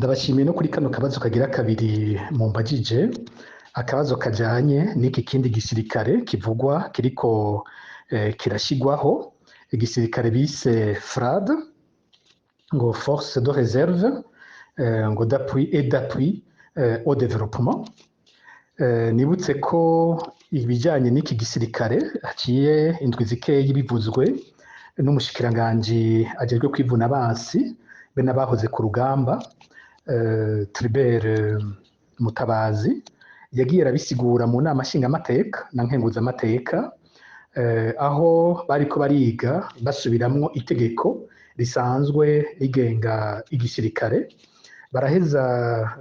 Ndabashimiye no kuri kano kabazo kagira kabiri mumbajije, akabazo kajanye n'iki kindi gisirikare kivugwa kiriko kirashigwaho, igisirikare bise FRAD, ngo Force de Réserve, ngo d'appui et d'appui au développement. Nibutse ko ibijanye n'iki gisirikare haciye indwi zikeyi bivuzwe n'umushikiranganji ajejwe kwivuna abansi be n'abahoze ku rugamba, Tribert Mutabazi yagiye arabisigura mu nama nshingamateka na nkenguzamateka, aho bariko bariga basubiramwo itegeko risanzwe rigenga igisirikare, baraheza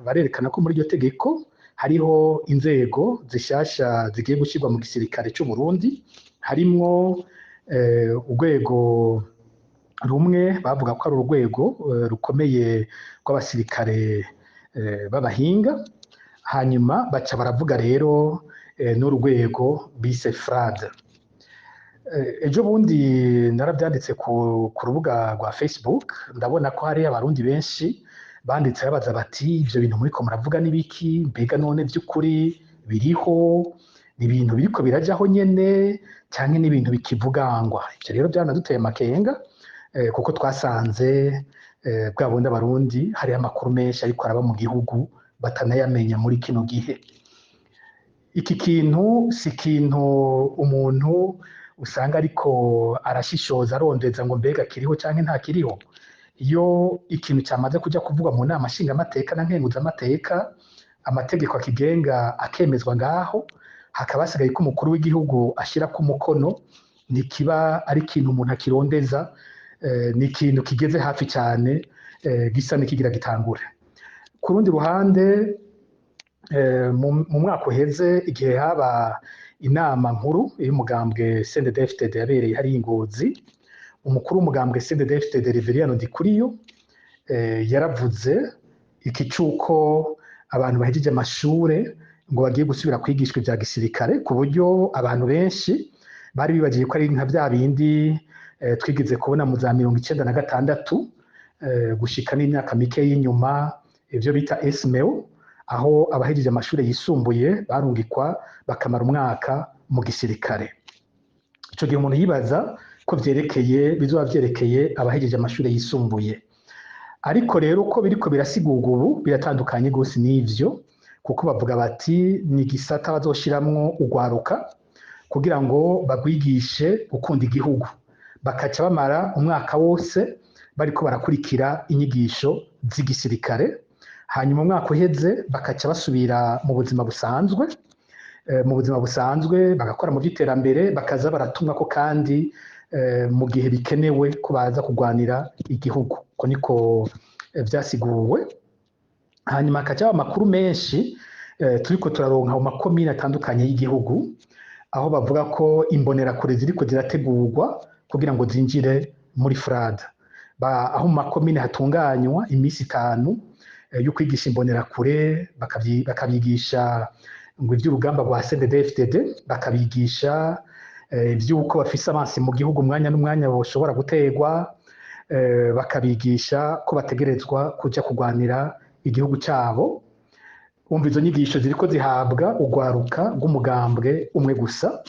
barerekana ko muri iryo tegeko hariho inzego zishasha zigiye gushirwa mu gisirikare c'u Burundi, harimwo urwego rumwe bavuga ko ari urwego rukomeye rw'abasirikare b'abahinga, hanyuma baca baravuga rero n'urwego bise FRAD. Ejo bundi naravyanditse ku rubuga rwa Facebook, ndabona ko hari abarundi benshi banditse babaza bati ivyo bintu muriko muravuga n'ibiki, mbega none vy'ukuri biriho, ni ibintu biriko birajaho nyene canke n'ibintu bikivugangwa? Ivyo rero vyaranaduteye amakenga, kuko twasanze bwa bundi abarundi hariho amakuru menshi ariko araba mu gihugu batanayamenya muri kino gihe. Iki kintu si ikintu umuntu usanga ariko arashishoza arondeza ngo mbega kiriho canke nta kiriho. Iyo ikintu cyamaze kuja kuvugwa mu nama nshingamateka na nkenguzamateka, amategeko akigenga akemezwa ngaho, hakaba hasigaye ko umukuru w'igihugu ashirako umukono, ntikiba ari ikintu umuntu akirondeza, ni ikintu kigeze hafi cyane, gisa n'ikigira gitangura. Ku rundi ruhande, mu mwaka uheze igihe haba inama nkuru y'umugambwe CNDD-FDD yabereye hariya i Ngozi, umukuru w'umugambwe CNDD-FDD Reveriyano Ndikuriyo yaravuze iki cuko abantu bahejeje amashure ngo bagiye gusubira kwigishwa ivya gisirikare, ku buryo abantu benshi bari bibagiye ko ari nka vya bindi twigeze kubona mu za 1996 gushika n'imyaka mike y'inyuma, ivyo bita SMEO, aho abahejeje amashure yisumbuye barungikwa bakamara umwaka mu gisirikare. Ico gihe umuntu yibaza ko bizoba vyerekeye abahejeje amashure yisumbuye, ariko rero ko biriko birasigurwa ubu biratandukanye gose n'ivyo, kuko bavuga bati ni igisata bazoshiramwo urwaruka kugira ngo bagwigishe gukunda igihugu, bakaca bamara umwaka wose bariko barakurikira inyigisho z'igisirikare, hanyuma umwaka uheze bakaca basubira mu buzima busanzwe, bagakora mu vy'iterambere, bakaza baratumwako kandi mu gihe bikenewe ko baza kurwanira igihugu. Ko niko vyasiguwe. Hanyuma hakaca haba amakuru menshi turiko turaronka mu makomine atandukanye y'igihugu, aho bavuga ko imbonerakure ziriko zirategurwa kugira ngo zinjire muri FRAD, aho mu makomine hatunganywa imisi 5 yo kwigisha imbonerakure, bakabigisha ngo ivy'urugamba rwa CNDD-FDD, bakabigisha ivy'uko bafise abansi mu gihugu umwanya n'umwanya boshobora gutegwa, bakabigisha ko bategerezwa kuja kurwanira igihugu cabo. Umva izo nyigisho ziriko zihabwa urwaruka rw'umugambwe umwe gusa.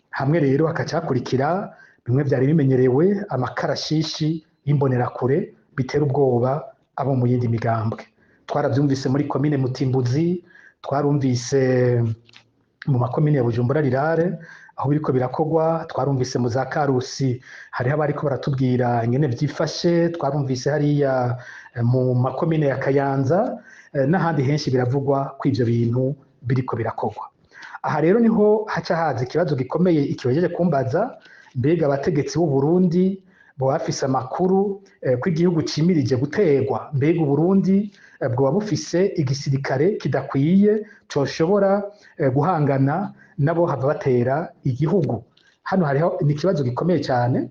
Hamwe rero hakaca hakurikira bimwe vyari bimenyerewe, amakarashishi y'imbonerakure bitera ubwoba abo mu yindi migambwe. Twaravyumvise muri komine Mutimbuzi, twarumvise mu makomine ya Bujumbura Rirare aho biriko birakogwa, twarumvise mu za Karusi hariho abariko baratubwira ingene vyifashe, twarumvise hariya mu makomine ya Kayanza, n'ahandi henshi biravugwa ko ivyo bintu biriko birakogwa. Aha rero niho haca haza ikibazo gikomeye ikibajeje kumbaza, mbega abategetsi b'u Burundi bo bafise amakuru ko igihugu cimirije gutegwa, mbega u Burundi bwoba bufise igisirikare kidakwiye coshobora guhangana nabo hava batera igihugu? Hano hariho ni ikibazo gikomeye cyane,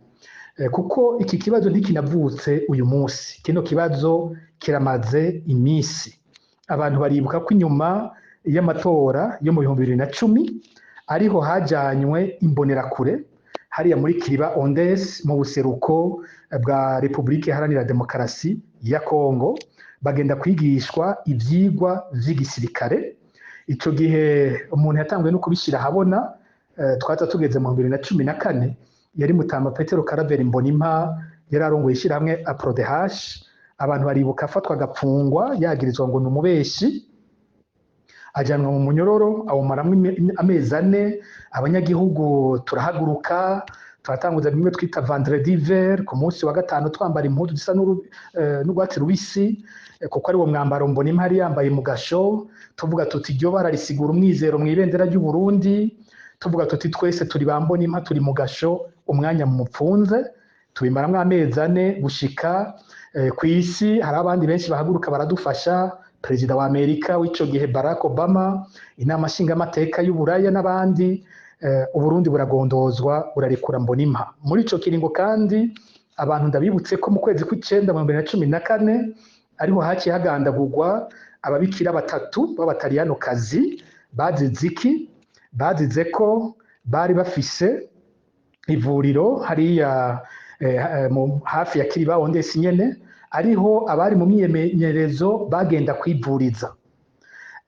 kuko iki kibazo ntikinavutse uyu munsi, kino kibazo kiramaze imisi. Abantu baribuka ko inyuma y'amatora yo mu 2010 ariho hajanywe imbonerakure hariya muri Kiriba Ondes mu buseruko bwa Republika Iharanira Demokarasi ya Kongo, bagenda kwigishwa ivyigwa vy'igisirikare. Ico gihe umuntu yatanguye no kubishira habona, twaza tugeze mu 2014, yari Mutama Petero Karaveri Mbonimpa yari arongoye ishirahamwe APRODH. Abantu baribuka afatwa agapfungwa yagirizwa ngo n'umubeshi, ajanwa mu munyororo awumaramwo amezi 4. Abanyagihugu turahaguruka, turatanguza bimwe twita vendredi vert, ku munsi wa gatanu twambara impuzu zisa n'urwatsi rubisi, kuko ari wo mwambaro Mbonimpa yari yambaye mu gasho, tuvuga tuti iryo bara risigura umwizero mw'ibendera ry'u Burundi, tuvuga tuti twese turi ba Mbonimpa, turi mu gasho umwanya mupfunze. Tubimaramwo amezi 4 gushika kw'isi hari abandi benshi bahaguruka baradufasha, Perezida wa Amerika w'ico gihe Barack Obama, inama nshingamateka y'Uburaya n'abandi. Uburundi buragondozwa burarekura Mbonimpa. Muri ico kiringo kandi abantu ndabibutse ko mu kwezi kw'icenda mu 2014 ariho haciye hagandagurwa ababikira 3 b'abataliyanokazi. Bazize iki? Bazize ko bari bafise ivuriro hariya hafi ya Kiribaho ndetse nyene, ariho abari mu myimenyerezo bagenda kwivuriza.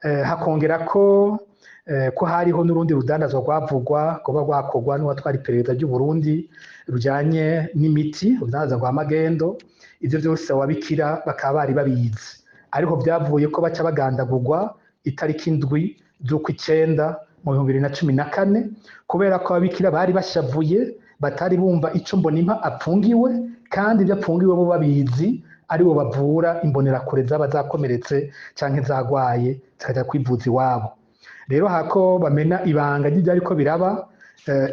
Hakongera ko hariho n'urundi rudandazwa rwavugwa kuba rwakorwa n'uwatwara iperereza ry'u Burundi rujanye n'imiti, urudandazwa rwa magendo. Ivyo vyose ababikira bakaba bari babizi, ariho vyavuye ko baca bagandagurwa itariki 7 z'ukwicenda mu 2014, kubera ko ababikira bari bashavuye, batari bumva ico Mbonimpa apfungiwe, kandi ivyo apfungiwe bo babizi, aribo bavura imbonerakure zaba zakomeretse canke zagwaye zikaja kwivuza iwabo. Rero hako bamena ibanga ry'ivyariko biraba,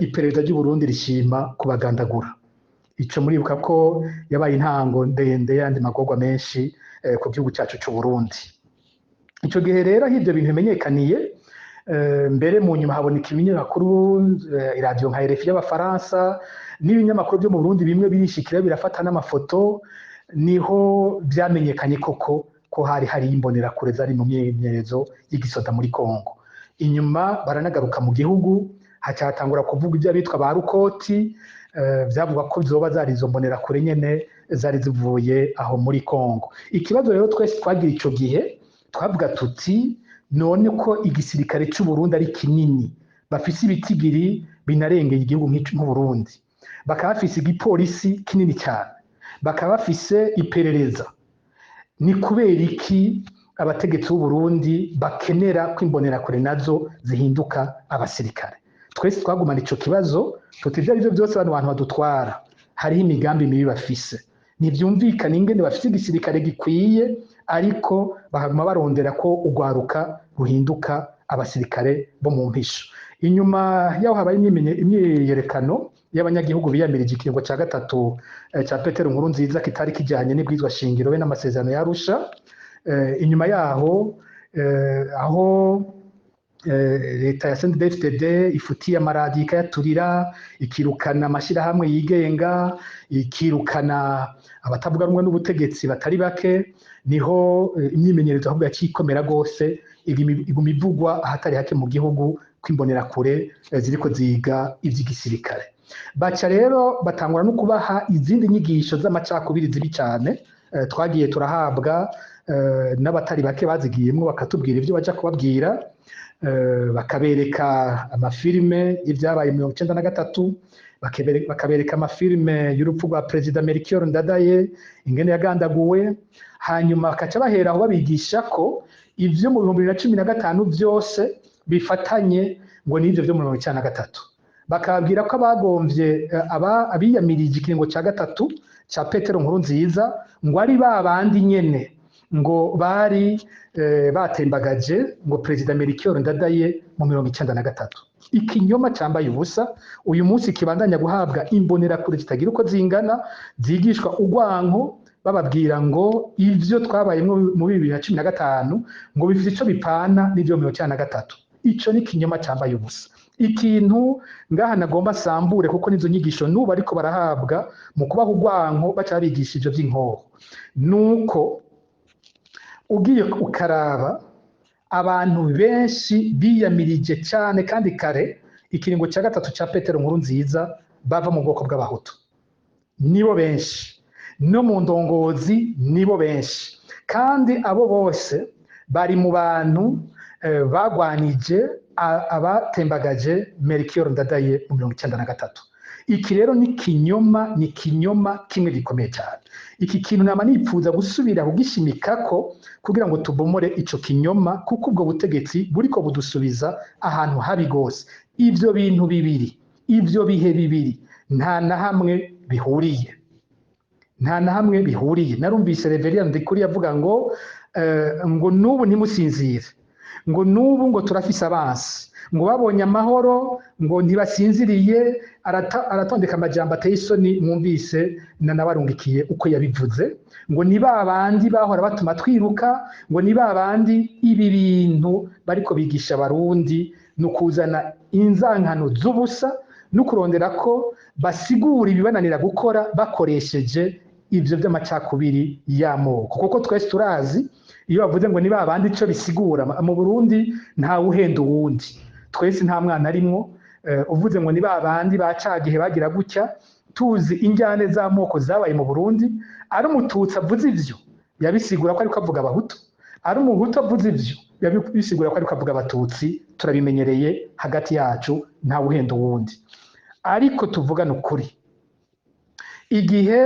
iperereza ry'u Burundi rishima kubagandagura. Ico muribuka ko yabaye intango ndende yandi magorwa menshi ku gihugu cyacu c'u Burundi. Ico gihe rero ivyo bintu bimenyekaniye, mbere mu nyuma haboneka ibinyamakuru, iradiyo nka RFI y'Abafaransa n'ibinyamakuru byo mu Burundi bimwe birishikira birafata n'amafoto, niho vyamenyekanye koko ko hari imbonerakure zari mu myimenyerezo y'igisoda muri Kongo. Inyuma baranagaruka mu gihugu, hacatangura kuvuga ibyo bitwa ba Rukoti, vyavuga ko zoba zari izo mbonerakure nyene zari zivuye aho muri Kongo. Ikibazo rero twese twagira ico gihe, twavuga tuti none ko igisirikare c'u Burundi ari kinini, bafise ibitigiri binarengeye igihugu nk'u Burundi, bakaba bafise igipolisi kinini cyane, bakaba bafise iperereza, ni kubera iki abategetsi b'u Burundi bakenera ko imbonerakure nazo zihinduka abasirikare? Twese twagumana ico kibazo tuti ivyo arivyo vyose abantu badutwara hariho imigambi mibi bafise, ntivyumvikana ingene bafise igisirikare gikwiye, ariko bahaguma barondera ko urwaruka ruhinduka abasirikare bo mu mpisho. Inyuma yaho habaye imyiyerekano y'abanyagihugu biyamirije ikiringo ca gatatu ca Petero Nkurunziza kitari kijanye n'ibwirizwa shingiro be n'amasezerano ya Arusha. Inyuma yaho aho leta ya CNDD-FDD ifutiye amaradiyo ikayaturira, ikirukana amashirahamwe yigenga, ikirukana abatavuga rumwe n'ubutegetsi batari bake, niho imyimenyerezo ahubwo yacikomera gose, iguma ivugwa ahatari hake mu gihugu kw'imbonerakure ziriko ziga ivy'igisirikare. Baca rero batangura no kubaha izindi nyigisho z'amacakubiri zibi cane, twagiye turahabwa n'abatari bake bazigiyemwo, bakatubwira ivyo baja kubabwira, bakabereka amafilime y'ivyabaye 1993, bakabereka amafilime y'urupfu rwa Perezida Melchior Ndadaye ingene yagandaguwe, hanyuma bakaca bahera aho babigisha ko ivyo mu 2015 vyose bifatanye ngo n'ivyo vyo mu 1993. Bakabwira ko abagomvye abiyamirije ikiringo ca gatatu ca Petero Nkurunziza ngo ari babandi nyene ngo bari batembagaje ngo Perezida Melchior Ndadaye mu 1993. Ikinyoma cambaye ubusa, uyu munsi kibandanya guhabwa imbonerakure zitagira uko zingana, zigishwa urwanko, bababwira ngo ivyo twabayemwo mu 2015 ngo bifite ico bipana n'ivyo mu 1993. Ico ni kinyoma cambaye ubusa. Ikintu ngaha nagomba sambure, kuko nizo nyigisho nubu ariko barahabwa mu kubaha urwanko baca bigisha ivyo vy'inkoho, nuko ugiye ukaraba abantu benshi biyamirije cyane kandi kare ikiringo ca gatatu ca Petero Nkurunziza bava mu bwoko bw'abahutu, nibo benshi, no mu ndongozi nibo benshi, kandi abo bose bari mu bantu bagwanije abatembagaje Melchior Ndadaye mu 1993. Iki rero ni kinyoma kimwe gikomeye cyane. Iki kintu nama nipfuza gusubira kugishimikako kugira ngo tubomore ico kinyoma, kuko ubwo butegetsi buriko budusubiza ahantu habi gose. Ivyo bintu bibiri, ivyo bihe bibiri nta na hamwe bihuriye, nta na hamwe bihuriye. Narumvise Reverien Ndikuri yavuga ngo nubu ntimusinzire, ngo nubu ngo turafise abansi, ngo babonye amahoro ngo ntibasinziriye. Aratondeka amajambo ateye isoni, mwumvise nanabarungikiye uko yabivuze, ngo ni babandi bahora batuma twiruka, ngo ni babandi. Ibi bintu bariko bigisha abarundi nukuzana inzankano z'ubusa no kurondera ko basigura ibibananira gukora bakoresheje ivyo by'amacakubiri y'amoko, kuko twese turazi iyo bavuze ngo ni babandi ico bisigura. Mu Burundi nta uhenda uwundi, twese nta mwana arimwo. Uvuze ngo ni babandi bacagihe bagira gutya, tuzi injyane z'amoko zabaye mu Burundi. Ari umututsi avuze ivyo yabisigura ko ariko avuga abahutu, ari umuhutu avuze ivyo yabisigura ko ariko avuga abatutsi. Turabimenyereye hagati yacu, nta uhenda uwundi. Ariko tuvugana ukuri, igihe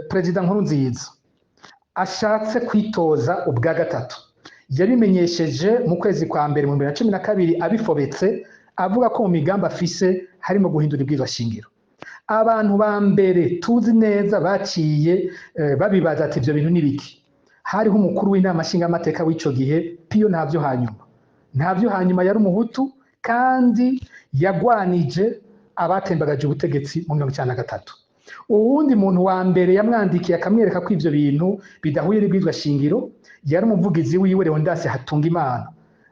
Perezida Nkurunziza ashatse kwitoza ubwa gatatu, yabimenyesheje mu kwezi kwa mbere mu 2012 abifobetse, avuga ko mu migambi afise harimo guhindura ibwirizwa shingiro. Abantu ba mbere tuzi neza baciye babibaza ati ivyo bintu nibiki. Hariho umukuru w'inama nshingamateka w'ico gihe, Pio Ntavyo hanyuma yari umuhutu kandi yagwanije abatembagaje ubutegetsi mu 1993. Uwundi muntu wa mbere yamwandikiye akamwereka ko ivyo bintu bidahuye n'ibwirizwa shingiro yari umuvugizi wiwe Leonidas Hatungimana.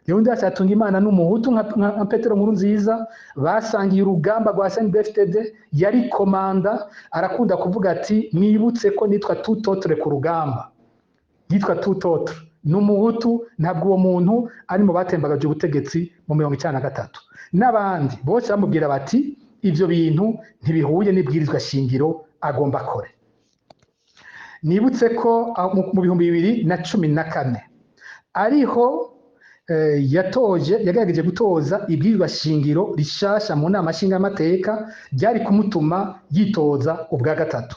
Leonidas Hatungimana n'umuhutu nka Petero Nkurunziza, basangiye urugamba rwa CNDD-FDD, yari komanda. Arakunda kuvuga ati mwibutse ko nitwa tutotre ku rugamba, yitwa tutotre n'umuhutu. Ntabwo uwo muntu ari mu batembagaje ubutegetsi mu 1993. N'abandi bose bamubwira bati ivyo bintu ntibihuye n'ibwirizwa shingiro, agomba kore. Nibutse ko mu 2014 ariho yagerageje gutoza ibwirizwa shingiro rishasha mu nama nshingamateka, ryari kumutuma yitoza ubwa gatatu.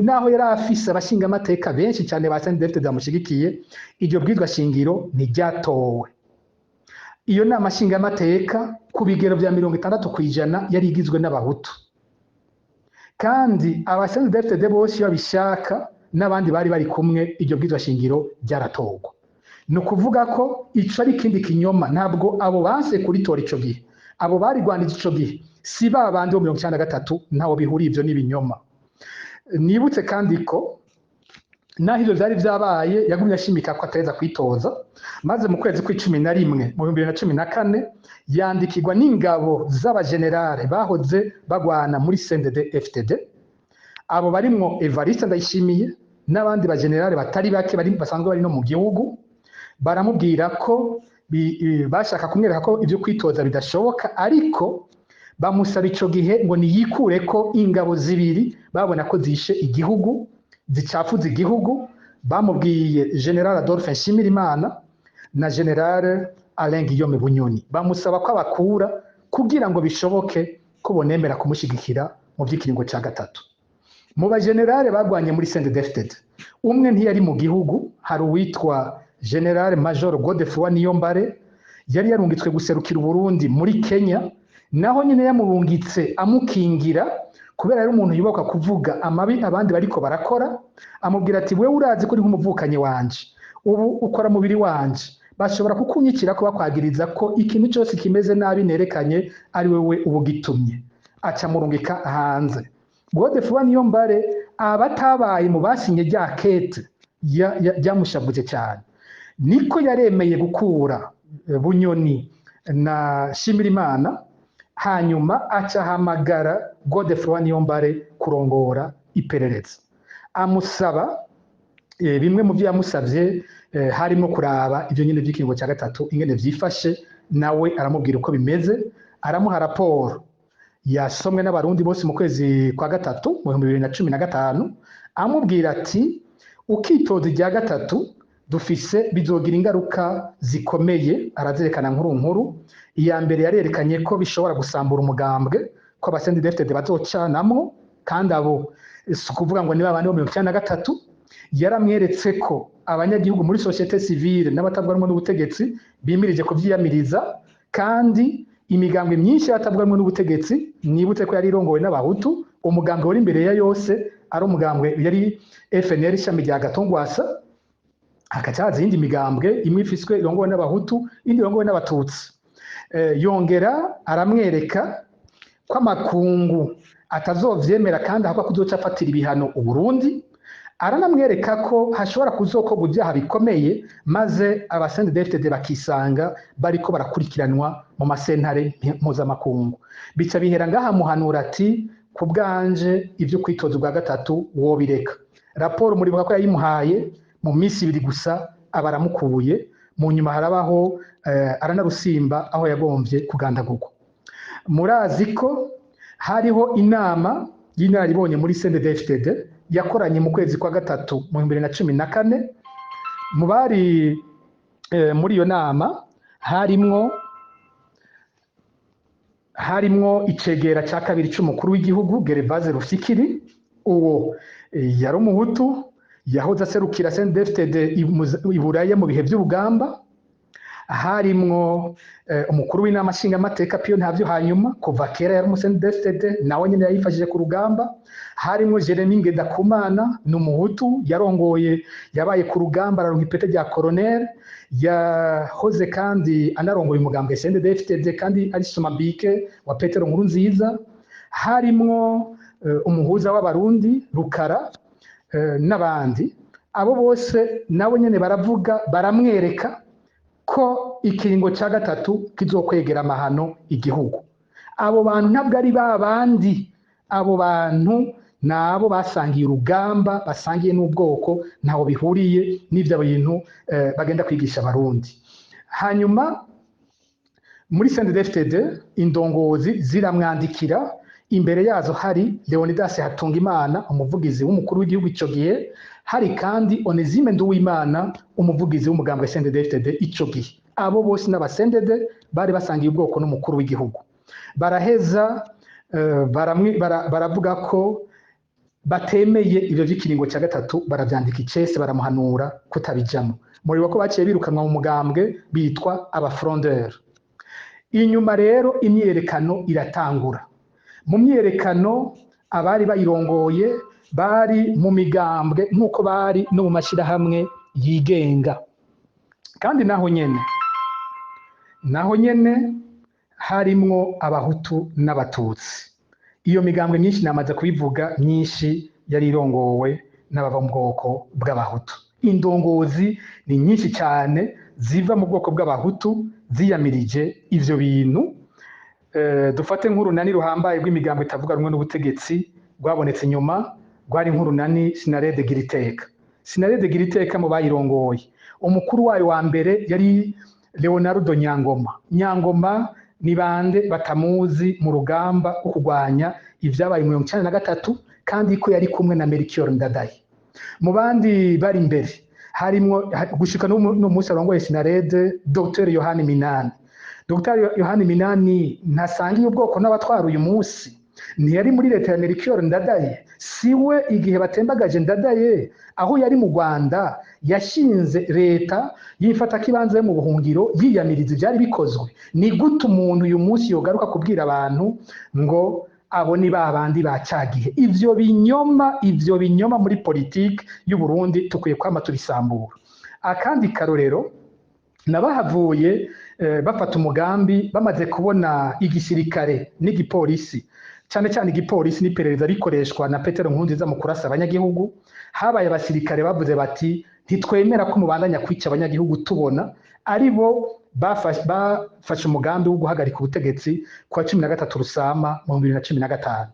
Naho yari afise abashingamateka benshi cyane ba CNDD-FDD bamushigikiye, iryo bwirizwa shingiro ntiryatowe. Iyo nama nshingamateka ku bigero vya 60% yari igizwe n'abahutu, kandi aba CNDD-FDD bose babishaka n'abandi bari kumwe, iryo bwirizwa shingiro ryaratorwa. Ni ukuvuga ko ico ari ikindi kinyoma. Ntabwo abo banse kuritora ico gihe, abo barigwanije ico gihe si babandi bo 1993, ntawo bihuriye. Ivyo n'ibinyoma. Nibutse kandi ko naho ivyo vyari vyabaye, yagumye ashimika ko ateza kwitoza, maze mu kwezi kwa11 mu 2014 yandikirwa n'ingabo z'abagenerale bahoze bagwana muri CNDD-FDD. Abo barimwo Evariste Ndayishimiye n'abandi bagenerale batari bake basanzwe bari no mu gihugu. Baramubwira ko bashaka kumwereka ko ivyo kwitoza bidashoboka, ariko bamusaba ico gihe ngo niyikure ko ingabo zibiri babona ko zishe igihugu, zicafuza igihugu. Bamubwiye General Adolphe Nshimirimana na General Alain Guillaume Bunyoni, bamusaba ko abakura kugira ngo bishoboke ko bonemera kumushigikira mu vy'ikiringo ca gatatu. Mu bagenerale bagwanye muri CNDD-FDD, umwe ntiyari mu gihugu. Hari uwitwa General Major Godefroid Niyombare, yari yarungitswe guserukira Burundi muri Kenya. Naho nyine yamurungitse amukingira, kubera yari umuntu yubaka kuvuga amabi abandi bariko barakora. Amubwira ati wewe urazi ko uri nk'umuvukanye wanje, ubu ukora mubiri wanje, bashobora kukunyikira ko bakwagiriza ko ikintu cyose kimeze nabi nerekanye ari wewe ubugitumye. Aca murungika hanze. Godefroid Niyombare abatabaye mu basinye rya kete ryamushavuze cyane, niko yaremeye gukura Bunyoni na Nshimirimana. Hanyuma acahamagara Godefroid Niyombare kurongora iperereza, amusaba bimwe mu byo yamusavye, harimo kuraba ivyo nyine by'ikiringo cya gatatu ingene vyifashe. Nawe aramubwira uko bimeze, aramuha raporo yasomwe n'abarundi bose mu kwezi kwa gatatu mu 2015, amubwira ati ukitoza irya gatatu dufise bizogira ingaruka zikomeye, arazerekana nkuru. Iya mbere yarerekanye ko bishobora gusambura umugambwe, ko abasendidefitede bazocanamwo, kandi abo si ukuvuga ngo niba abandi bo 93, yaramweretse ko abanyagihugu muri societe civile n'abatavuganwa n'ubutegetsi bimirije kuvyiyamiriza, kandi imigambwe myinshi y'abatavuganwa n'ubutegetsi, nibutse ko yari irongowe n'abahutu, umugambwe wari imbere ya yose ari umugambwe yari FNL ishami rya Gatongwasa, hakacaza iyindi migambwe imwe ifiswe irongowe n'abahutu, indi irongowe n'abatutsi. Yongera aramwereka ko amakungu atazovyemera kandi ahubwo kuzoca afatira ibihano Uburundi. Aranamwereka ko hashobora kuzokorwa ibyaha bikomeye, maze abasendidefitede bakisanga bariko barakurikiranwa mu masentare mpuzamakungu. Bica bihera ngaha muhanura ati ku bwanje ivyo kwitoza ubwa gatatu wobireka. Raporo muribuka ko yayimuhaye mu minsi 2 gusa abaramukuye, mu nyuma harabaho aranarusimba aho yagomvye kugandagurwa. Murazi ko hariho inama y'inararibonye muri CNDD-FDD yakoranye mu kwezi kwa gatatu mu 2014. Mu bari muri iyo nama harimwo icegera ca kabiri c'umukuru w'igihugu Gervase Rufyikiri. Uwo yari umuhutu, yahoze aserukira CNDD-FDD i Buraya mu bihe vy'urugamba. Harimwo umukuru w'inama nshingamateka Pio Ntavyo hanyuma kuva kera yari CNDD-FDD, nawe nyene yayifashije ku rugamba. Harimwo Jeremy Ngendakumana, n'umuhutu yarongoye, yabaye ku rugamba araronka ipete rya colonel, yahoze kandi anarongoye umugambwe CNDD-FDD kandi ari somambike wa Petero Nkurunziza. Harimwo umuhuza w'abarundi Rukara n'abandi. Abo bose nabo nyene baravuga, baramwereka ko ikiringo ca gatatu kizokwegera amahano igihugu. Abo bantu ntabwo ari babandi, abo bantu nabo basangiye urugamba, basangiye n'ubwoko, ntaho bihuriye n'ivyo bintu bagenda kwigisha abarundi. Hanyuma muri CNDD-FDD indongozi ziramwandikira, imbere yazo hari Leonidas Hatungimana, umuvugizi w'umukuru w'igihugu ico gihe, hari kandi Onesime Nduwimana, umuvugizi w'umugambwe CNDD-FDD ico gihe. Abo bose n'abasendede bari basangiye ubwoko n'umukuru w'igihugu. Baraheza baravuga ko batemeye ivyo vy'ikiringo ca gatatu, baravyandika icese, baramuhanura kutabijamo. Muribuka ko baciye birukanwa mu mugambwe bitwa abafrondeur. Inyuma rero imyiyerekano iratangura. Mu myiyerekano abari bayirongoye bari mu migambwe nk'uko bari no mu mashirahamwe yigenga, kandi naho nyene harimwo abahutu n'abatutsi. Iyo migambwe myinshi namaze kubivuga, myinshi yari irongowe n'abava mu bwoko bw'abahutu. Indongozi ni nyinshi cyane ziva mu bwoko bw'abahutu ziyamirije ivyo bintu. Dufate nk'urunani ruhambaye rw'imigambwe itavuga rumwe n'ubutegetsi rwabonetse nyuma, rwari nk'urunani Sinarede Giriteka. Sinarede Giriteka mu bayirongoye, umukuru wayo wa mbere yari Leonardo Nyangoma. Nyangoma ni bande batamuzi mu rugamba rwo kurwanya ivyabaye mu 1993, kandi ko yari kumwe na Melchior Ndadaye. Mu bandi bari imbere harimwo gushika no munsi arongoye Sinarede Dr. Yohani Minani. Dr. Yohani Minani ntasangiye ubwoko n'abatwara uyu munsi, ntiyari muri leta ya Melchior Ndadaye. Siwe igihe batembagaje Ndadaye aho yari mu Rwanda yashinze leta yifata kibanze mu buhungiro yiyamiriza ivyari bikozwe. Ni gute umuntu uyu munsi yogaruka kubwira abantu ngo abo ni babandi bacagihe? Ivyo binyoma muri politike y'u Burundi tukwiye kwama tubisambura. Akandi karorero, nabahavuye bafata umugambi bamaze kubona igisirikare n'igipolisi, cyane cyane igipolisi n'iperereza rikoreshwa na Petero Nkurunziza mu kurasa abanyagihugu. Habaye abasirikare bavuze bati ntitwemera ko mubandanya kwica abanyagihugu tubona. Ari bo bafashe umugambi wo guhagarika ubutegetsi kwa 13 Rusama mu 2015.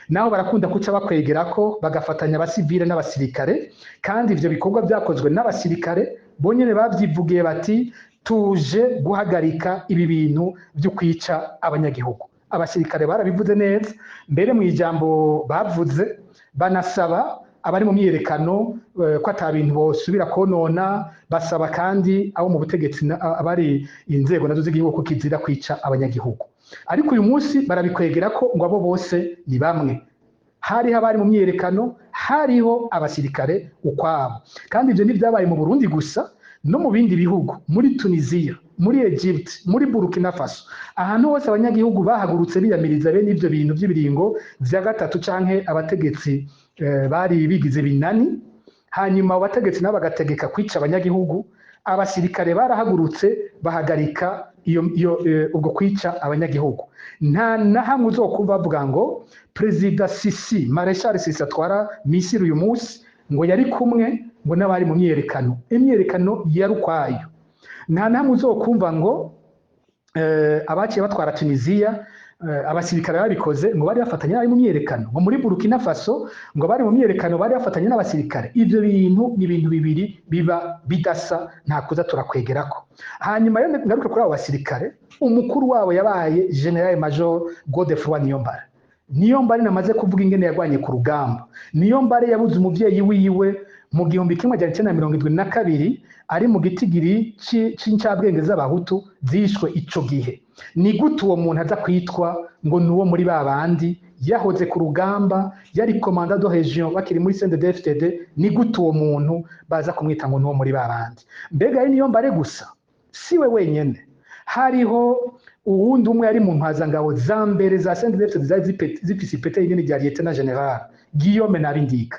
Naho barakunda kuca bakwegera ko bagafatanya abasivile n'abasirikare, kandi ivyo bikorwa byakozwe n'abasirikare bonyene bavyivugiye bati tuje guhagarika ibi bintu byo kwica abanyagihugu. Abasirikare barabivuze neza, mbere mu ijambo bavuze banasaba abari mu myiyerekano ko ata bintu bosubira konona, basaba kandi abo mu butegetsi abari inzego nazo z'igihugu ko kizira kwica abanyagihugu. Ariko uyu munsi barabikwegera ko ngo abo bose ni bamwe. Hariho abari mu myiyerekano, hariho abasirikare ukwabo. Kandi ivyo ntivyabaye mu Burundi gusa, no mu bindi bihugu, muri Tunisia, muri Egypt, muri Burkina Faso. Ahantu hose abanyagihugu bahagurutse biyamiriza bene ivyo bintu vy'ibiringo vya gatatu canke abategetsi bari bigize binani, hanyuma abategetsi nabo bagategeka kwica abanyagihugu, abasirikare barahagurutse bahagarika ubwo kwica abanyagihugu. Nta na hamwe uzokumva bavuga ngo Perezida Sisi, Marshal Sisi atwara Misiri uyu munsi ngo yari kumwe ngo n'abari mu myiyerekano. Imyiyerekano yari ukwayo. Nta na hamwe uzokumva ngo abaciye batwara Tunisia abasirikare babikoze ngo bari bafatanya n'abari mu myiyerekano. Ngo muri Burkina Faso ngo bari mu myiyerekano bari bafatanya n'abasirikare. Ivyo bintu ni ibintu bibiri biba bidasa, nta kuza turakwegerako. Hanyuma yo ngaruka kuri abo basirikare, umukuru wabo yabaye General Major Godefroid Niyombare. Niyombare namaze kuvuga ingene yagwanye ku rugamba. Niyombare yabuze umuvyeyi wiwe mu 1972 ari mu gitigiri c'incabwenge z'abahutu zishwe ico gihe. Ni gute uwo muntu aza kwitwa ngo nuwo muri babandi yahoze ku rugamba, yari commandant de région bakiri muri CNDD-FDD? Ni gute uwo muntu baza kumwita ngo nuwo muri babandi? Mbega Niyombare gusa siwe wenyene, hariho uwundi umwe yari mu mpazangabo za mbere za CNDD-FDD zari zifise ipete rinini rya Lieutenant General Guillaume Nabindika.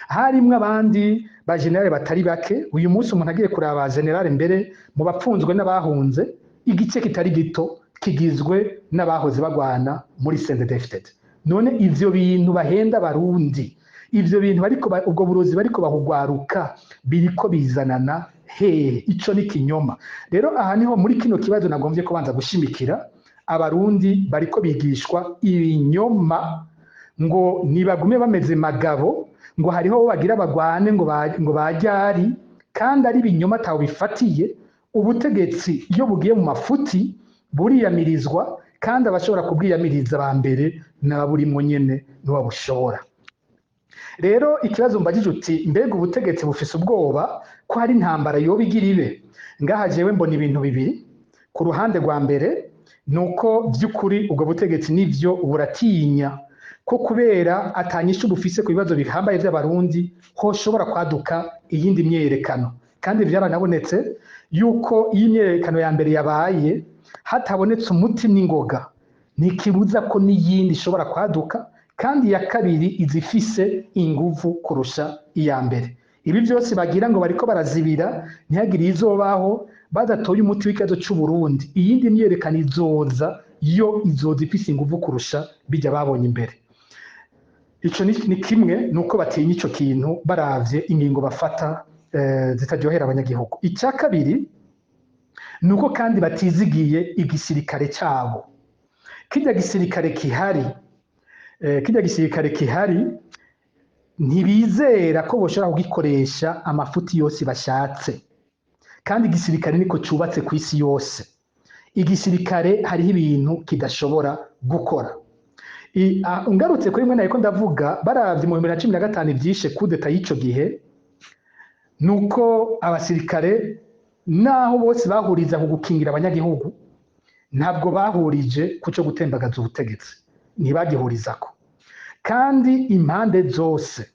Harimwo abandi ba generale batari bake. Uyu munsi umuntu agiye kuraba generale mbere mu bapfunzwe n'abahunze, igice kitari gito kigizwe n'abahoze bagwana muri CNDD-FDD. None ivyo bintu bahenda Barundi, ivyo bintu bariko ubwo burozi bariko bahugwaruka biriko bizanana hehe? Ico ni kinyoma. Rero aha niho muri kino kibazo nagomvye kubanza gushimikira, abarundi bariko bigishwa ibinyoma ngo nibagume bameze magabo, ngo hariho abo bagira bagwane ngo bajyari, kandi ari ibinyoma ataho bifatiye. Ubutegetsi iyo bugiye mu mafuti buriyamirizwa, kandi abashobora kubwiyamiriza ba mbere n'ababurimwo nyene nibo bushobora. Rero ikibazo mbagije uti mbega ubutegetsi bufise ubwoba ko hari intambara yoba igira ibe? Ngaha jewe mbona ibintu bibiri. Ku ruhande rwa mbere nuko by'ukuri ubwo butegetsi nivyo buratinya ko kubera atanyisha bufise ku bibazo bihambaye by'abarundi hoshobora kwaduka iyindi myerekano. Kandi byaranabonetse yuko iyi myerekano ya mbere yabaye hatabonetse umuti n'ingoga, ntikibuza ko n'iyindi ishobora kwaduka, kandi ya kabiri izifise inguvu kurusha iya mbere. Ibi byose bagira ngo bariko barazibira ntihagire izobaho badatoye umuti w'ikibazo cy'u Burundi. Iyindi myerekano izoza, yo izoza ifise inguvu kurusha bijya babonye imbere. Ico ni kimwe, nuko batinya ico kintu baravye ingingo bafata zitaryohera abanyagihugu. Icya kabiri nuko kandi batizigiye igisirikare cyabo. Kirya gisirikare kihari ntibizera ko boshobora kugikoresha amafuti yose bashatse, kandi igisirikare niko cubatse ku isi yose. Igisirikare hariho ibintu kidashobora gukora. Ungarutse kuri mwe nariko ndavuga, baravye mu 2015 ivyishe kudeta y'ico gihe, nuko abasirikare naho bose bahuriza ku gukingira abanyagihugu, ntabwo bahurije ku cyo gutembagaza ubutegetsi, ntibagihurizako. Kandi impande zose,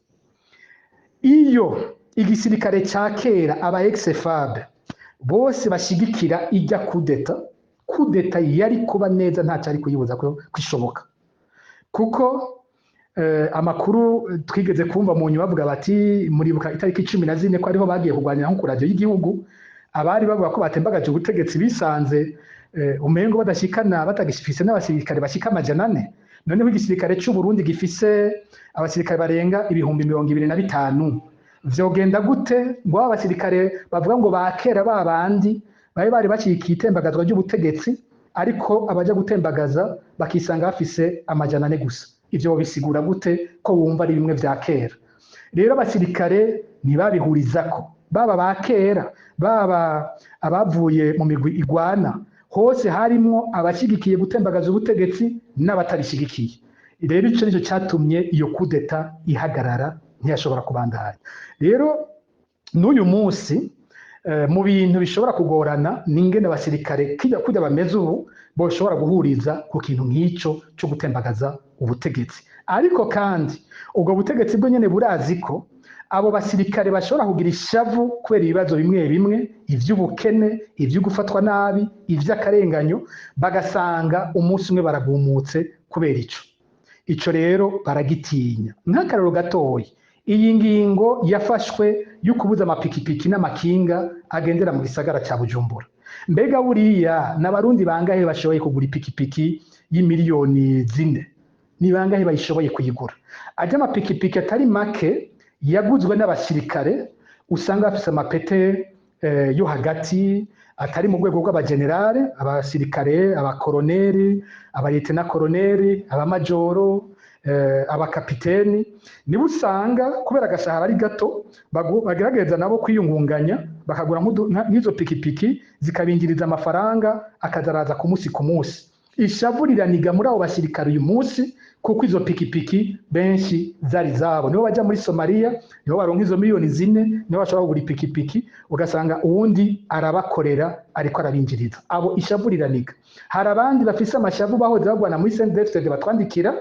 iyo igisirikare cya kera aba ex-FAB bose bashigikira ijya kudeta yari kuba neza nta cyari kuyibuza ko kwishoboka. Kuko amakuru twigeze kumva mu nyuma bavuga bati muribuka itariki 14 ko ariho bagiye kurwanira nko ku radio y'igihugu, abari bavuga ko batembagaje ubutegetsi bisanze umengo badashikana batagifise n'abasirikare bashika 400. Noneho igisirikare cy'u Burundi gifise abasirikare barenga ibihumbi 25. Vyogenda gute ngo abasirikare bavuga ngo bakera babandi bari bacikiye itembagazwa ry'ubutegetsi, ariko abaja gutembagaza bakisanga bafise 400 gusa? Ivyo bisigura gute ko wumva ari bimwe vya kera? Rero abasirikare ntibabihurizako, baba bakera baba abavuye mu migwi igwana, hose harimo abashigikiye gutembagaza ubutegetsi n'abatarishigikiye. Rero ico nico cyatumye iyo kudeta ihagarara ntiyashobora kubandanya. Rero n'uyu munsi mu bintu bishobora kugorana n'ingene abasirikare kujya bameze ubu boshobora guhuriza ku kintu nk'ico cyo gutembagaza ubutegetsi. Ariko kandi ubwo butegetsi bwo nyene burazi ko abo basirikare bashobora kugira ishavu kubera ibibazo bimwe bimwe, ivy'ubukene, ivyo gufatwa nabi, ivy'akarenganyo, bagasanga umunsi umwe baragumutse kubera ico rero baragitinya. Nk'akarero gatoyi, iyi ngingo yafashwe yo kubuza amapikipiki n'amakinga agendera mu gisagara ca Bujumbura. Mbega buriya n'abarundi bangahe bashoboye kugura ipikipiki y'imiliyoni 4? Ni bangahe bayishoboye kuyigura? Aje amapikipiki atari make yaguzwe n'abasirikare usanga bafise amapete yo hagati atari mu rwego rw'abagenerale, abasirikare, abakoroneri, abayetena koroneri, abamajoro, abakapiteni, nibo usanga kubera agashahara ari gato bagerageza nabo kwiyungunganya bakagura nk'izo pikipiki zikabinjiriza amafaranga akazaraza ku munsi. Ishavu riraniga muri abo basirikare uyu munsi kuko izo pikipiki benshi zari zabo, nibo baja muri Somalia, nibo baronka izo miliyoni 4, nibo bashobora kugura ipikipiki, ugasanga uwundi arabakorera ariko arabinjiriza. Abo ishavu riraniga. Hari abandi bafise amashavu bahoze bagwana muri CNDD-FDD batwandikira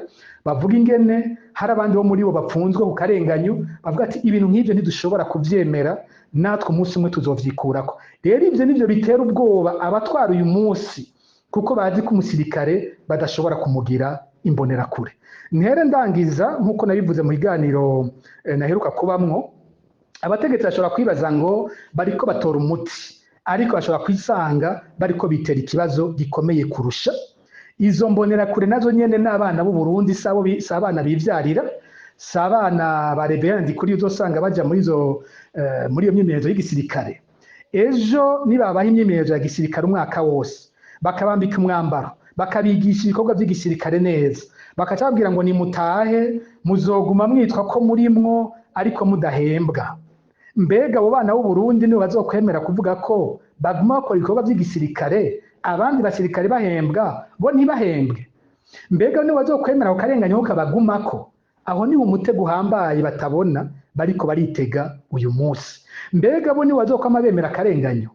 bavuga ingene hari abandi bo muri bo bapfunzwe ku karenganyo, bavuga ati ibintu nk'ivyo ntidushobora kuvyemera, natwe umunsi umwe tuzovyikurako. Rero ivyo nivyo bitera ubwoba abatwara uyu munsi, kuko bazi ko umusirikare badashobora kumugira imbonerakure. Ntere ndangiza nkuko nabivuze mu biganiro naheruka kubamwo, abategetsi bashobora kwibaza ngo bariko batora umuti, ariko bashobora kwisanga bariko bitera ikibazo gikomeye kurusha. Izo mbonerakure nazo nyene n'abana b'u Burundi sabana bivyarira, sabana ba rebellion kuri uzosanga baja muri iyo myimenyerezo y'igisirikare. Ejo nibabaha imyimenyerezo ya gisirikare umwaka wose, bakabambika umwambaro, bakabigisha ibikorwa by'igisirikare neza, bakaca babwira ngo nimutahe muzoguma mwitwa ko murimwo ariko mudahembwa. Mbega abo bana b'u Burundi nibo bazokwemera kuvuga ko baguma bakora ibikorwa by'igisirikare, abandi basirikare bahembwa bo ntibahembwe? Mbega nibo bazokwemera ukarenganyo kabagumako? Aho ni umutego uhambaye batabona bariko baritega uyu munsi. Mbega bo nibo bazokwama bemera akarenganyo?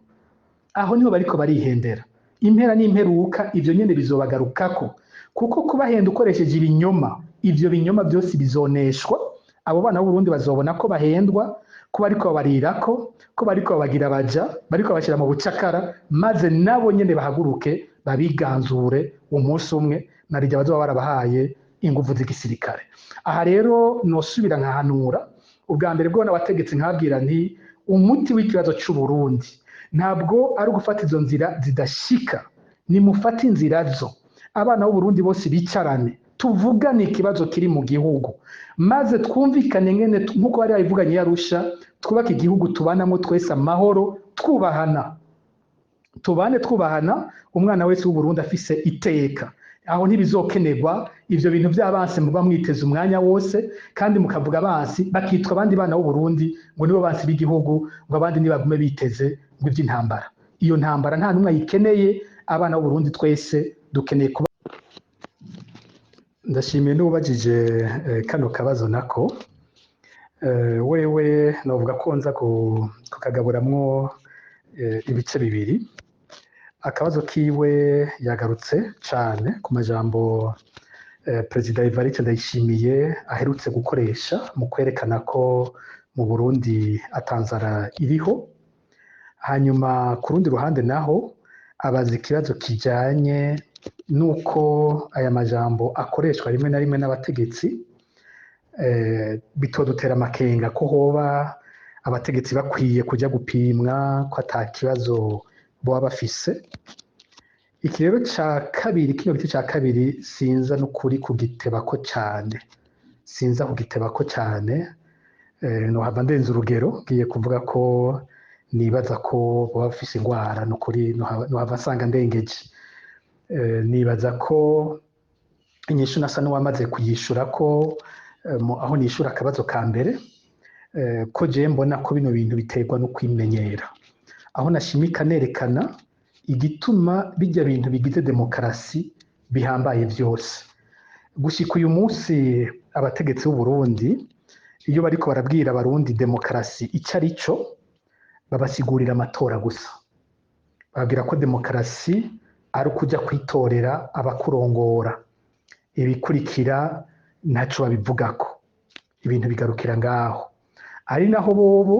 Aho niho bariko barihendera. Impera n'imperuka ivyo nyene bizobagarukako, kuko kubahenda ukoresheje ibinyoma, ivyo binyoma byose bizoneshwa. Abo bana b'u Burundi bazobona ko bahendwa, ko bariko babarirako, ko bariko babagira baja, bariko bashira mu bucakara, maze nabo nyene bahaguruke babiganzure umunsi umwe narijya bazoba barabahaye inguvu z'igisirikare. Aha rero nosubira nkahanura ubwa mbere bwo n'abategetsi nkabwira nti umuti w'ikibazo cy'u Burundi ntabwo ari ugufata izo nzira zidashika, ni mufata inzira zo. Abana b'u Burundi bose bicarane, tuvugane ikibazo kiri mu gihugu, maze twumvikane ngene nkuko bari babivuganye yarusha, twubaka igihugu tubanamo twese amahoro, twubahana, umwana wese w'u Burundi afise iteka. Aho ntibizokenerwa ivyo bintu by'abansi muba mwiteze umwanya wose, kandi mukavuga abansi bakitwa abandi bana b'u Burundi ngo nibo bansi b'igihugu, ngo abandi nibagume biteze ngo ivy'intambara. Iyo ntambara nta numwe ayikeneye. Abana b'u Burundi twese dukeneye kuba. Ndashimiye n'ubajije kano kabazo nako, wewe novuga ko nza kukagaburamwo ibice bibiri. Akabazo kiwe yagarutse cane ku majambo Perezida Evariste Ndayishimiye aherutse gukoresha mu kwerekana ko mu Burundi atanzara iriho. Hanyuma ku rundi ruhande naho abaza ikibazo kijanye nuko aya majambo akoreshwa rimwe na rimwe n'abategetsi, bitodutera amakenga ko hoba abategetsi bakwiye kujya gupimwa ko ata kibazo boba bafise. Iki rero ca kabiri, kino giti ca kabiri sinza n'ukuri kugitebako cane, nohava ndenza urugero ngiye kuvuga ko nibaza ko boba bafise ingwara, n'ukuri nohava nsanga ndengeje. Nibaza ko inyishu nasa n'uwamaze kuyishura ko aho nishura akabazo ka mbere, ko je mbona ko bino bintu biterwa no kwimenyera. Aho nashimika nerekana igituma bijya bintu bigize demokarasi bihambaye byose. Gushika uyu munsi abategetsi b'u Burundi iyo bariko barabwira abarundi demokarasi ico ari cyo babasigurira amatora gusa, bababwira ko demokarasi ari ukuja kwitorera abakurongora, ibikurikira ntaco babivugako, ibintu bigarukira ngaho. Ari naho bobo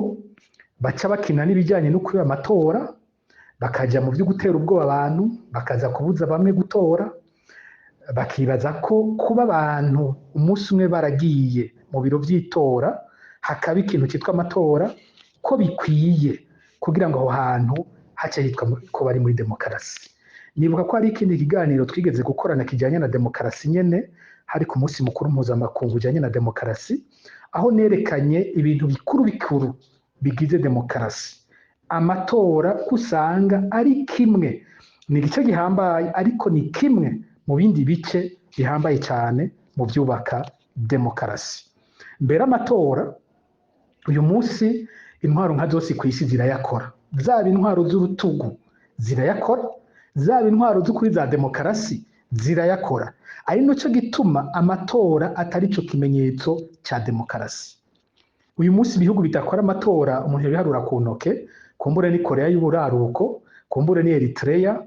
baca bakina n'ibijyanye no kwiba amatora, bakaja mu byo gutera ubwoba abantu, bakaza kubuza bamwe gutora, bakibaza ko kuba abantu umunsi umwe baragiye mu biro vy'itora hakaba ikintu cyitwa amatora ko bikwiye kugira ngo aho hantu hace hitwa ko bari muri demokarasi. Nibuka ko hari ikindi kiganiro twigeze gukorana kijanye na demokarasi nyene, hari ku munsi mukuru mpuzamakungu ujanye na demokarasi, aho nerekanye ibintu bikuru bikuru bigize demokarasi. Amatora kusanga ari kimwe, ni igice gihambaye ariko ni kimwe mu bindi bice bihambaye cyane mu byubaka demokarasi. Mbere amatora uyu munsi intwaro nka zose ku isi zirayakora, zaba intwaro z'urutugu zirayakora, zaba intwaro z'ukuri za demokarasi zirayakora. Ari naco gituma amatora atari cyo kimenyetso cya demokarasi. Uyu munsi ibihugu bitakora amatora umuntu yabiharura ku ntoke, kumbure ni Korea y'uburaruko, kumbure ni Eritrea,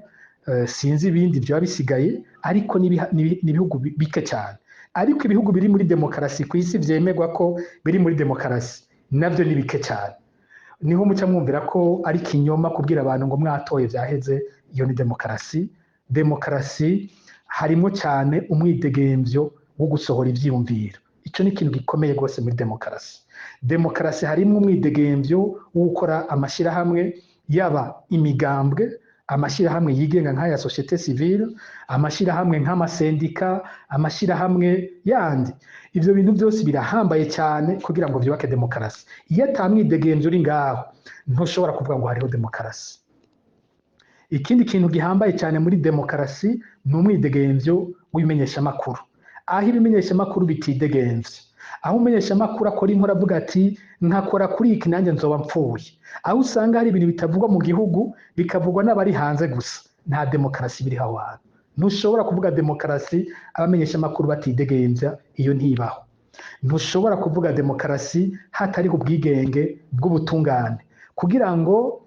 sinzi ibindi byaba bisigaye, ariko n'ibihugu bike cyane. Ariko ibihugu biri muri demokarasi ku isi vyemerwa ko biri muri demokarasi navyo ni bike cyane. Niho muca mwumvira ko ari kinyoma kubwira abantu ngo mwatoye vyaheze, iyo ni demokarasi. Demokarasi harimo cyane umwidegemvyo wo gusohora ivyiyumviro, ico ni ikintu gikomeye rwose muri demokarasi. Demokarasi harimo umwidegemvyo wo gukora amashirahamwe, yaba imigambwe, amashirahamwe yigenga nk'aya societe civile, amashirahamwe nk'amasendika, amashirahamwe yandi. Ivyo bintu byose birahambaye cyane kugira ngo vyubake demokarasi. Iyo ata mwidegemvyo uri ngaho ntushobora kuvuga ngo hariho demokarasi. Ikindi kintu gihambaye cyane muri demokarasi ni umwidegemvyo w'ibimenyeshamakuru, aho ibimenyeshamakuru bitidegemvye, aho umumenyeshamakuru akora inkuru avuga ati nkakora kuri iki nanjye nzoba mpfuye, aho usanga hari ibintu bitavugwa mu gihugu bikavugwa n'abari hanze gusa. Nta demokarasi biri aho hantu. Ntushobora kuvuga demokarasi abamenyeshamakuru batidegemvya, iyo ntibaho. Ntushobora kuvuga demokarasi hatariho ubwigenge bw'ubutungane, kugira ngo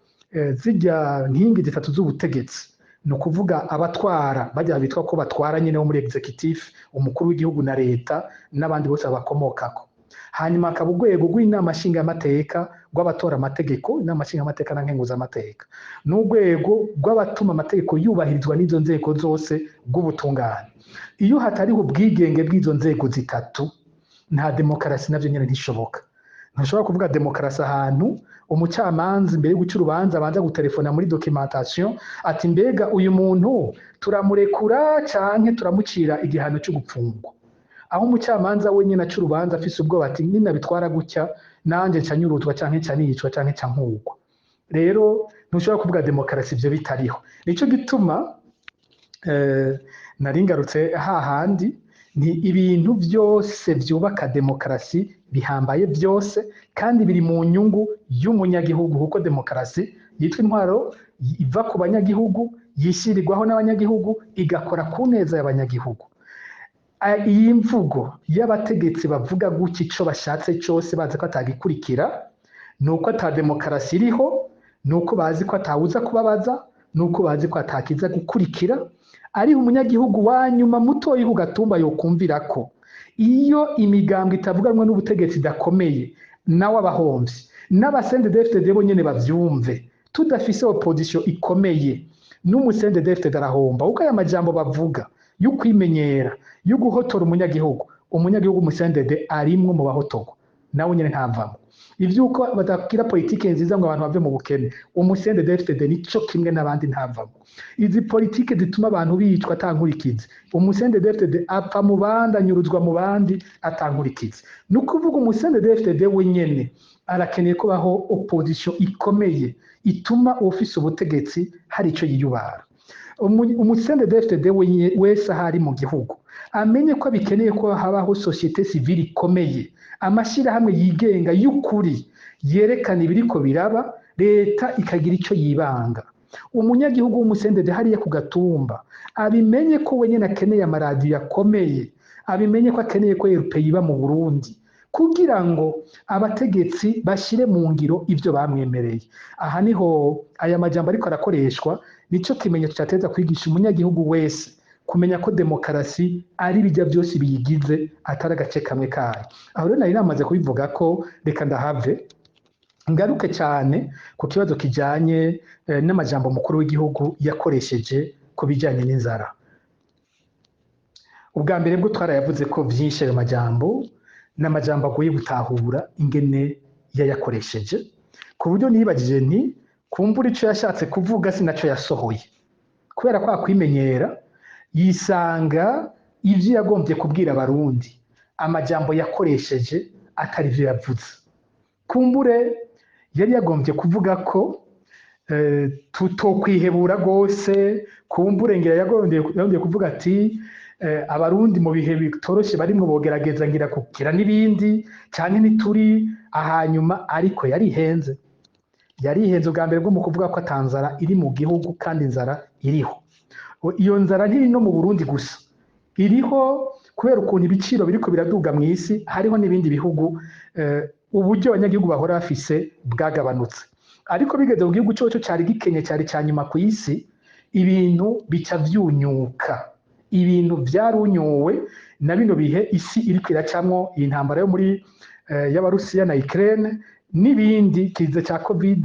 zijya nkingi zitatu z'ubutegetsi, ni ukuvuga abatwara bajya bitwa ko batwara nyine wo muri executive, umukuru w'igihugu na leta n'abandi bose bakomokako. Hanyuma akaba urwego rw'inama nshingamateka rw'abatora amategeko, inama nshingamateka na nkenguzamateka, n'urwego rw'abatuma amategeko yubahirizwa n'izo nzego zose rw'ubutungane. Iyo hatariho ubwigenge bw'izo nzego zitatu, nta demokarasi navyo nyene ntishoboka. Ntushobora kuvuga demokarasi ahantu umucamanza imbere yo guca urubanza abanza gutelefona muri documentation ati mbega uyu muntu turamurekura canke turamucira igihano cyo gupfungwa, aho umucamanza wenyine aca urubanza afise ubwoba ati nina bitwara gutya nanje nca nyurutwa canke nca nicwa canke nca nkugwa. Rero ntushobora kuvuga demokarasi ivyo bitariho. Nico gituma naringarutse hahandi ni ibintu byose byubaka demokarasi bihambaye byose kandi biri mu nyungu y'umunyagihugu, kuko demokarasi yitwa intwaro iva ku banyagihugu, yishirirwaho n'abanyagihugu, igakora ku neza y'abanyagihugu. Iyi mvugo y'abategetsi bavuga gutya ico bashatse cyose bazi ko atagikurikira, nuko ata demokarasi iriho, nuko bazi ko atawuza kubabaza, nuko bazi ko atakiza gukurikira. Ari umunyagihugu wanyuma mutoyi ku gatumba yokumvira ko iyo imigambwe itavuganwa n'ubutegetsi dakomeye nawe abahomvye, n'abasendedefte bo nyene bavyumve, tudafise opposition ikomeye n'umusendedefte darahomba. Uko aya majambo bavuga yo kwimenyera, yo guhotora umunyagihugu umusendede arimwe mu bahotorwa, nawe nyene ntavamo. Ivyuko badakira politike nziza ngo abantu bave mu bukene, umusendedefte nico kimwe n'abandi ntavamo. Izi politike zituma abantu bicwa atankurikizi, umusendedefte apfa mu bandi, anyuruzwa mu bandi atankurikizi. Nukuvuga umusendedefte wenyene arakeneye ko baho opposition ikomeye ituma office ubutegetsi hari ico yiyubara. Umusendedefte wese ahari mu gihugu amenye ko bikeneye ko habaho societe civile ikomeye, amashirahamwe yigenga y'ukuri yerekana ibiriko biraba, leta ikagira ico yibanga. Umunyagihugu w'umusendede hariya ku gatumba abimenye ko wenyene akeneye amaradiyo akomeye, abimenye ko akeneye ko RPI iba mu Burundi, kugira ngo abategetsi bashire mu ngiro ivyo bamwemereye. Aha niho aya majambo ariko arakoreshwa, nico kimenyetso cateza kwigisha umunyagihugu wese kumenya ko demokarasi ari bijya byose biyigize atari agace kamwe kayo. Aho rero nari namaze kubivuga ko reka ndahave ngaruke cyane ku kibazo kijanye n'amajambo mukuru w'igihugu yakoresheje ku bijanye n'inzara. Ubwa mbere bwo twarayavuze ko vyinshi ayo majambo n'amajambo agoye gutahura ingene yayakoresheje, ku buryo nibagije nti kumbura ico yashatse kuvuga sinaco yasohoye, kubera ko akwimenyera yisanga ivyo yagombye kubwira abarundi amajambo yakoresheje atari vyo yavuze. Kumbure yari yagombye kuvuga ko tutokwihebura rwose, kumbure ngira yagombye kuvuga ati abarundi mu bihe bitoroshe barimwo bogerageza ngira kukira n'ibindi cyane nituri ahanyuma, ariko yarihenze ubwa mbere bwo mu kuvuga ko atanzara iri mu gihugu kandi inzara iriho. Iyo nzara ntiri no mu Burundi gusa, iriho kubera ukuntu ibiciro biriko biraduga mu isi, hariho n'ibindi bihugu uburyo abanyagihugu bahora bafise bwagabanutse, ariko bigeze mu gihugu cyoco cari gikenye, cari ca nyuma ku isi, ibintu bica vyunyuka, ibintu vyarunyowe na bino bihe isi iriko iracamwo intambara yo muri y'Abarusiya na Ukraine n'ibindi, kiza ca Covid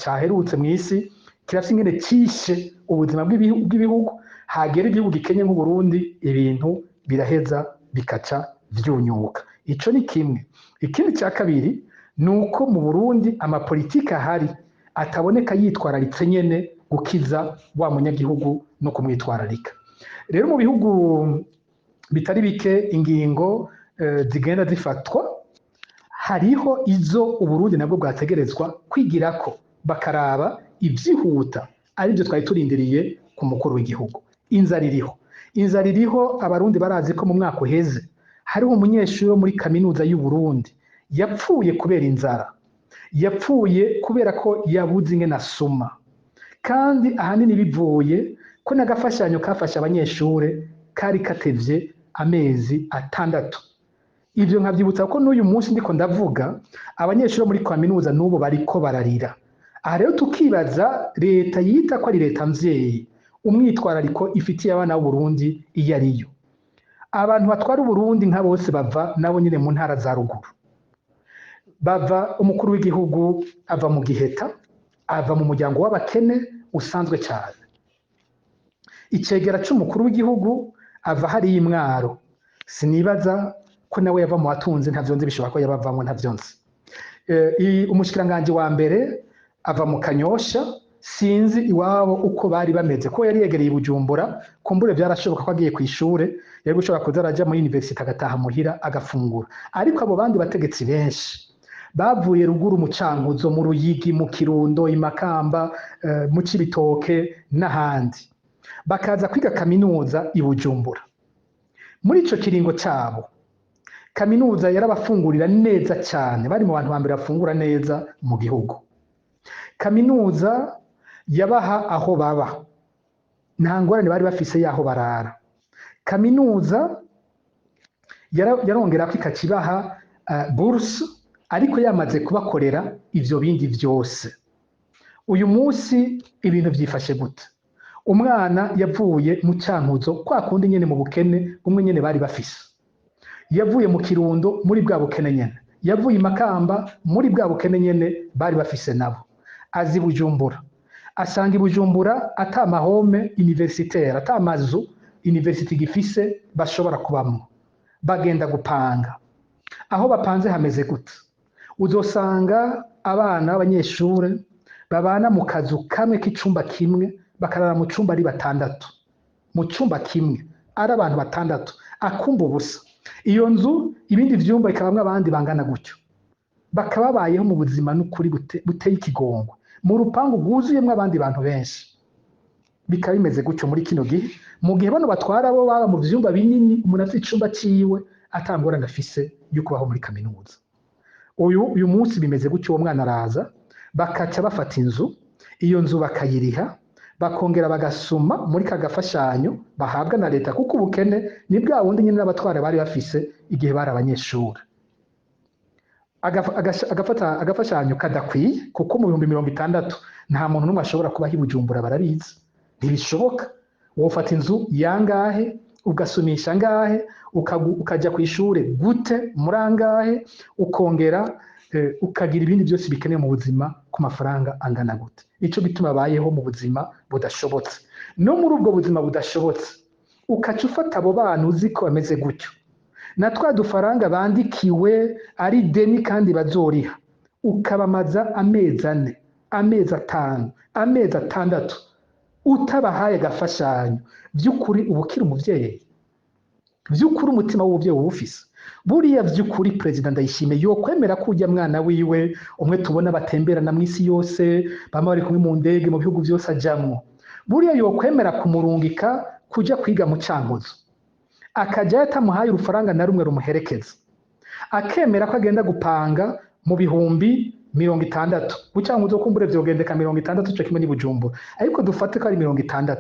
caherutse mu isi kirafise ingene cishe ubuzima bw'ibihugu, hagera igihugu gikenye nk'u Burundi ibintu biraheza bikaca vyunyuka. Ico ni kimwe. Ikindi ca kabiri nuko mu Burundi amapolitiki ahari ataboneka yitwararitse nyene gukiza wa munyagihugu no kumwitwararika. Rero mu bihugu bitari bike ingingo zigenda zifatwa, hariho izo Uburundi nabwo bwategerezwa kwigirako bakaraba ivyihuta, arivyo twari turindiriye ku mukuru w'igihugu. Inzara iriho, abarundi barazi ko mu mwaka uheze hariho umunyeshuri wo muri kaminuza y'u Burundi yapfuye kubera inzara, yapfuye kubera ko yabuze ingene asoma, kandi ahanini bivuye ko n'agafashanyo kafasha abanyeshure kari katevye amezi 6. Ivyo nkavyibutsa ko n'uyu munsi ndiko ndavuga abanyeshure bo muri kaminuza n'ubu bariko bararira. Aha rero tukibaza leta yita ko ari leta mvyeyi, umwitwarariko ifitiye abana b'Uburundi iyo ariyo. Abantu batwara Uburundi nka bose bava nabo nyine mu ntara za ruguru, bava umukuru w'igihugu ava mu Giheta, ava mu muryango w'abakene usanzwe cyane. Icegera c'umukuru w'igihugu ava hari Imwaro, sinibaza ko nawe yava mu batunzi, ntavyo nzi, bishobora ko yabavamwo, ntavyo nzi. Umushikiranganje wa mbere ava mu Kanyosha, sinzi iwabo uko bari bameze, ko yari yegereye Bujumbura, kumbure byarashoboka ko agiye kw'ishure yari gushobora kuza araja muri universite agataha muhira agafungura. Ariko abo bandi bategetsi benshi bavuye ruguru mu Cankuzo, mu Ruyigi, mu Kirundo, i Makamba, mu Cibitoke n'ahandi, bakaza kwiga kaminuza i Bujumbura. Muri ico kiringo cabo kaminuza yarabafungurira neza cyane, bari mu bantu ba mbere bafungura neza mu gihugu. Kaminuza yabaha aho baba, nta ngorane bari bafise yaho barara. Kaminuza yarongera ko ikacibaha bourse, ariko yamaze kubakorera ivyo bindi vyose. Uyu munsi ibintu vyifashe gute? Umwana yavuye mu Cankuzo kwa kundi nyene mu bukene umwe nyene bari bafise, yavuye mu Kirundo muri bwa bukene nyene, yavuye i Makamba muri bwa bukene nyene bari bafise nabo, azi Bujumbura, asanga i Bujumbura ata mahome universitaire, ata mazu university gifise bashobora kubamwo, bagenda gupanga. Aho bapanze hameze gute? Uzosanga abana b'abanyeshure babana mu kazu kamwe k'icumba kimwe, bakarara mu cumba ari 6, mu cumba kimwe ari abantu 6, akumba ubusa. Iyo nzu ibindi vyumba ikabamwe abandi bangana gutyo, bakababayeho mu buzima n'ukuri buteye ikigongwe, mu rupangu rwuzuyemwo abandi bantu benshi. Bikaba bimeze gutyo muri kino gihe, mu gihe bano batwara bo baba mu vyumba binini, umuntu afite icumba ciwe atangorana afise yuko baho muri kaminuza. Uyu munsi bimeze gutyo, uwo mwana araza bakaca bafata inzu, iyo nzu bakayiriha, bakongera bagasuma muri kagafashanyo bahabwa na leta, kuko ubukene ni bwa wundi nyine n'abatwara bari bafise igihe bari abanyeshuri. agafashanyo kadakwiye kuko mu 60 nta muntu n'umwe ashobora kuba i Bujumbura barabizi ntibishoboka wofata inzu yangahe ugasumisha angahe ukaja ku ishure gute muri angahe ukongera ukagira ibindi byose bikenewe mu buzima ku mafaranga angana gute ico bituma bayeho mu buzima budashobotse no muri ubwo buzima budashobotse ukaca ufata abo bana uzi ko bameze gutyo na twa dufaranga bandikiwe ari deni kandi bazoriha ukabamaza amezi 4 amezi 5 amezi 6 utabahaye gafashanyo by'ukuri ubukira umuvyeyi by'ukuri umutima w'ubuvyeyi wufise buriya by'ukuri president Ndayishimiye yo kwemera kujya mwana wiwe umwe tubona batemberana mu isi yose bama bari kumwe mu ndege mu bihugu byose ajamwo buriya yo kwemera kumurungika kujya kwiga mu Cankuzo akaja yatamuhaye urufaranga na rumwe rumuherekeza akemera ko agenda gupanga mu bihumbi 60 Bucankuzo kumbure vyogendeka 60 cyo kimwe ni Bujumbura ariko dufate ko ari 60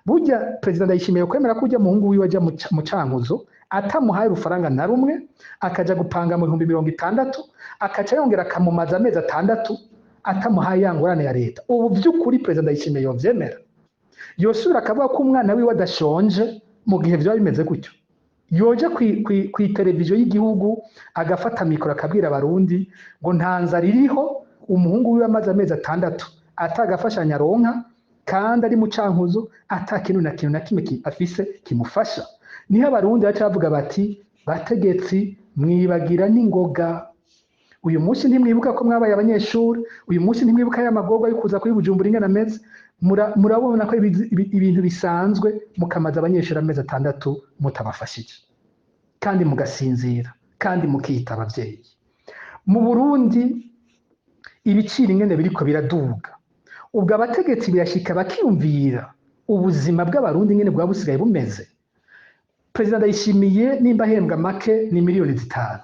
burya president Ndayishimiye kwemera kujya muhungu wiwe ajya mu Cankuzo atamuhaye urufaranga na rumwe akaja gupanga mu bihumbi 60 akaca yongera akamumaza amezi 6 atamuhaye yangurane ya leta ubu by'ukuri president Ndayishimiye yovyemera yosubira akavuga ko umwana wiwe adashonje mu gihe byaba bimeze gutyo yoje ku televiziyo y'igihugu agafata mikoro akabwira abarundi ngo ntanza ririho umuhungu wiwe amaze amezi 6 atagafashanya aronka kandi ari mu Cankuzo atakintu na kimwe afise kimufasha niho abarundi bacavuga bati bategetsi mwibagira n'ingoga uyu munsi ntimwibuka ko mwabaye abanyeshuri uyu munsi ntimwibuka ya magorwa yo kuza kuri Bujumbura ingana ameze murabona ko ibintu bisanzwe mukamaza abanyeshuri amezi 6 mutabafashije kandi mugasinzira kandi mukita abavyeyi mu Burundi ibiciro ingene biriko biraduga ubwo abategetsi birashika bakiyumvira ubuzima bw'abarundi ingene bwa busigaye bumeze president Ndayishimiye nimba ahembwa make ni miliyoni 5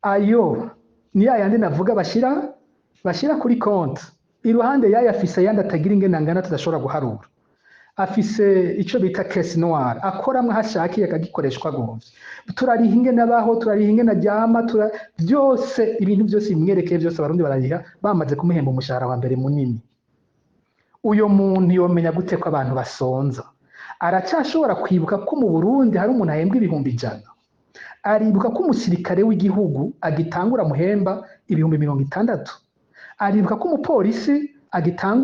ayo ni yandi navuga bashira kuri konti iruhande yayo afise yandi atagira ingene angana tudashobora guharura afise ico bita caisse noire akoramwe hashakiye akagikoreshwa gomvye turariha ingene abaho turariha ingene aryama byose ibintu byose bimwerekeye byose abarundi barariha bamaze kumuhemba umushahara wa mbere munini uyo muntu yomenya gute ko abantu basonza aracashobora kwibuka ko mu Burundi hari umuntu ahembwa ibihumbi 100 aribuka ko umusirikare w'igihugu agitangura muhemba ibihumbi 60 aribuka ko umupolisi agitangura